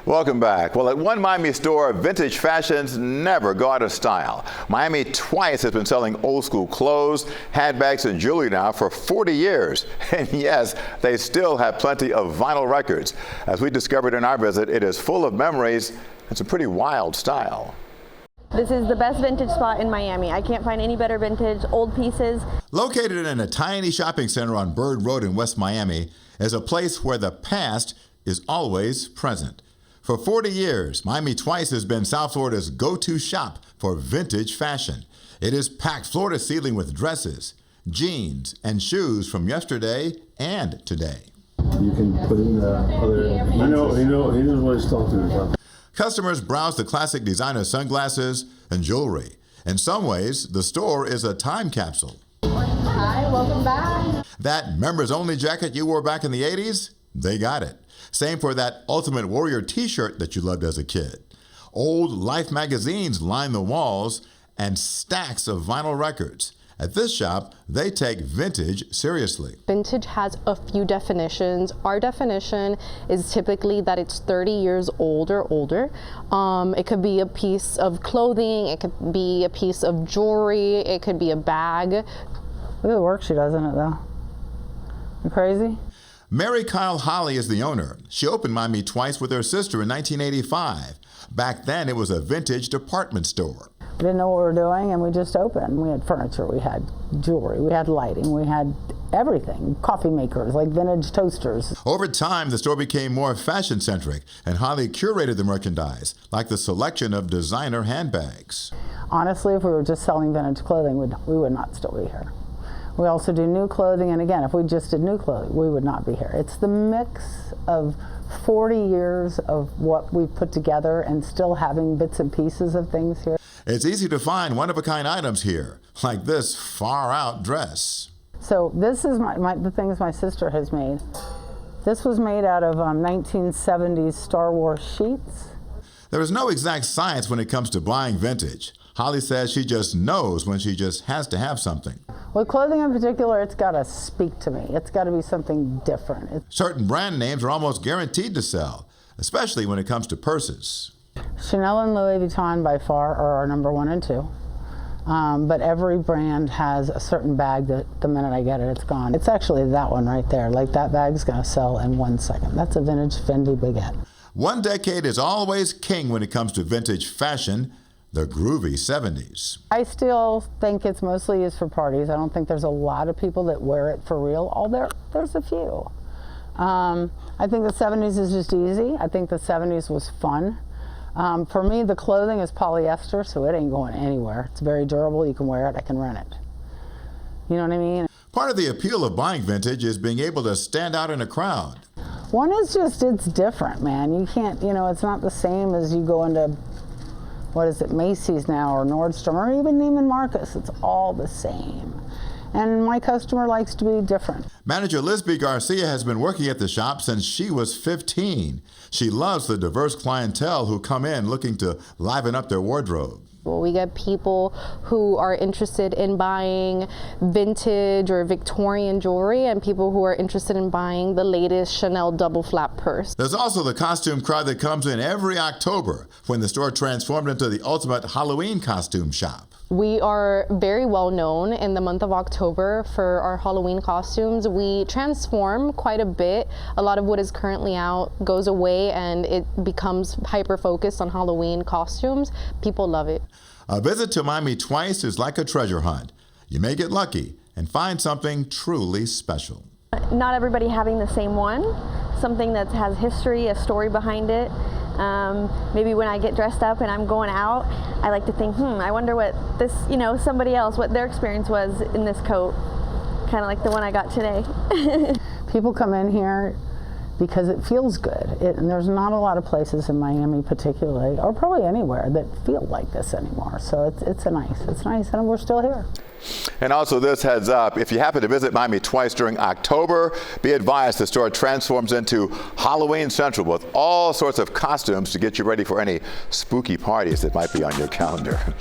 Welcome back. Well, at one Miami store, vintage fashions never go out of style. Miami Twice has been selling old school clothes, handbags, and jewelry now for 40 years. And yes, they still have plenty of vinyl records. As we discovered in our visit, it is full of memories and some pretty wild style. This is the best vintage spot in Miami. I can't find any better vintage old pieces. Located in a tiny shopping center on Bird Road in West Miami is a place where the past is always present. For 40 years, Miami Twice has been South Florida's go-to shop for vintage fashion. It is packed floor to ceiling with dresses, jeans, and shoes from yesterday and today. You can put in the other... he knows what he's talking about. Customers browse the classic designer sunglasses and jewelry. In some ways, the store is a time capsule. Hi, welcome back. That members-only jacket you wore back in the 80s? They got it. Same for that Ultimate Warrior t-shirt that you loved as a kid. Old Life magazines line the walls and stacks of vinyl records. At this shop, they take vintage seriously. Vintage has a few definitions. Our definition is typically that it's 30 years old or older. It could be a piece of clothing, it could be a piece of jewelry, it could be a bag. Look at the work she does in it, though. You crazy? Mary Kyle Holly is the owner. She opened Miami Twice with her sister in 1985. Back then, it was a vintage department store. We didn't know what we were doing, and we just opened. We had furniture, we had jewelry, we had lighting, we had everything. Coffee makers, like vintage toasters. Over time, the store became more fashion-centric, and Holly curated the merchandise, like the selection of designer handbags. Honestly, if we were just selling vintage clothing, we would not still be here. We also do new clothing, and again, if we just did new clothing, we would not be here. It's the mix of 40 years of what we've put together and still having bits and pieces of things here. It's easy to find one-of-a-kind items here, like this far-out dress. So this is the things my sister has made. This was made out of 1970s Star Wars sheets. There is no exact science when it comes to buying vintage. Holly says she just knows when she just has to have something. With clothing in particular, it's got to speak to me. It's got to be something different. Certain brand names are almost guaranteed to sell, especially when it comes to purses. Chanel and Louis Vuitton by far are our number 1 and 2. But every brand has a certain bag that the minute I get it, it's gone. It's actually that one right there. Like that bag's going to sell in 1 second. That's a vintage Fendi baguette. One decade is always king when it comes to vintage fashion. The groovy 70s. I still think it's mostly used for parties. I don't think there's a lot of people that wear it for real. There's a few. I think the 70s is just easy. I think the 70s was fun. For me, the clothing is polyester, so it ain't going anywhere. It's very durable. You can wear it. I can rent it. You know what I mean? Part of the appeal of buying vintage is being able to stand out in a crowd. One is just, it's different, man. You can't, it's not the same as you go into, what is it, Macy's now, or Nordstrom, or even Neiman Marcus. It's all the same. And my customer likes to be different. Manager Lisby Garcia has been working at the shop since she was 15. She loves the diverse clientele who come in looking to liven up their wardrobe. Well, we get people who are interested in buying vintage or Victorian jewelry, and people who are interested in buying the latest Chanel double flap purse. There's also the costume crowd that comes in every October when the store transformed into the ultimate Halloween costume shop. We are very well known in the month of October for our Halloween costumes. We transform quite a bit. A lot of what is currently out goes away and it becomes hyper-focused on Halloween costumes. People love it. A visit to Miami Twice is like a treasure hunt. You may get lucky and find something truly special. Not everybody having the same one. Something that has history, a story behind it. Maybe when I get dressed up and I'm going out, I like to think, I wonder what this, somebody else, what their experience was in this coat. Kind of like the one I got today. People come in here because it feels good. And there's not a lot of places in Miami particularly, or probably anywhere, that feel like this anymore. So it's nice, and we're still here. And also this heads up, if you happen to visit Miami Twice during October, be advised the store transforms into Halloween Central with all sorts of costumes to get you ready for any spooky parties that might be on your calendar.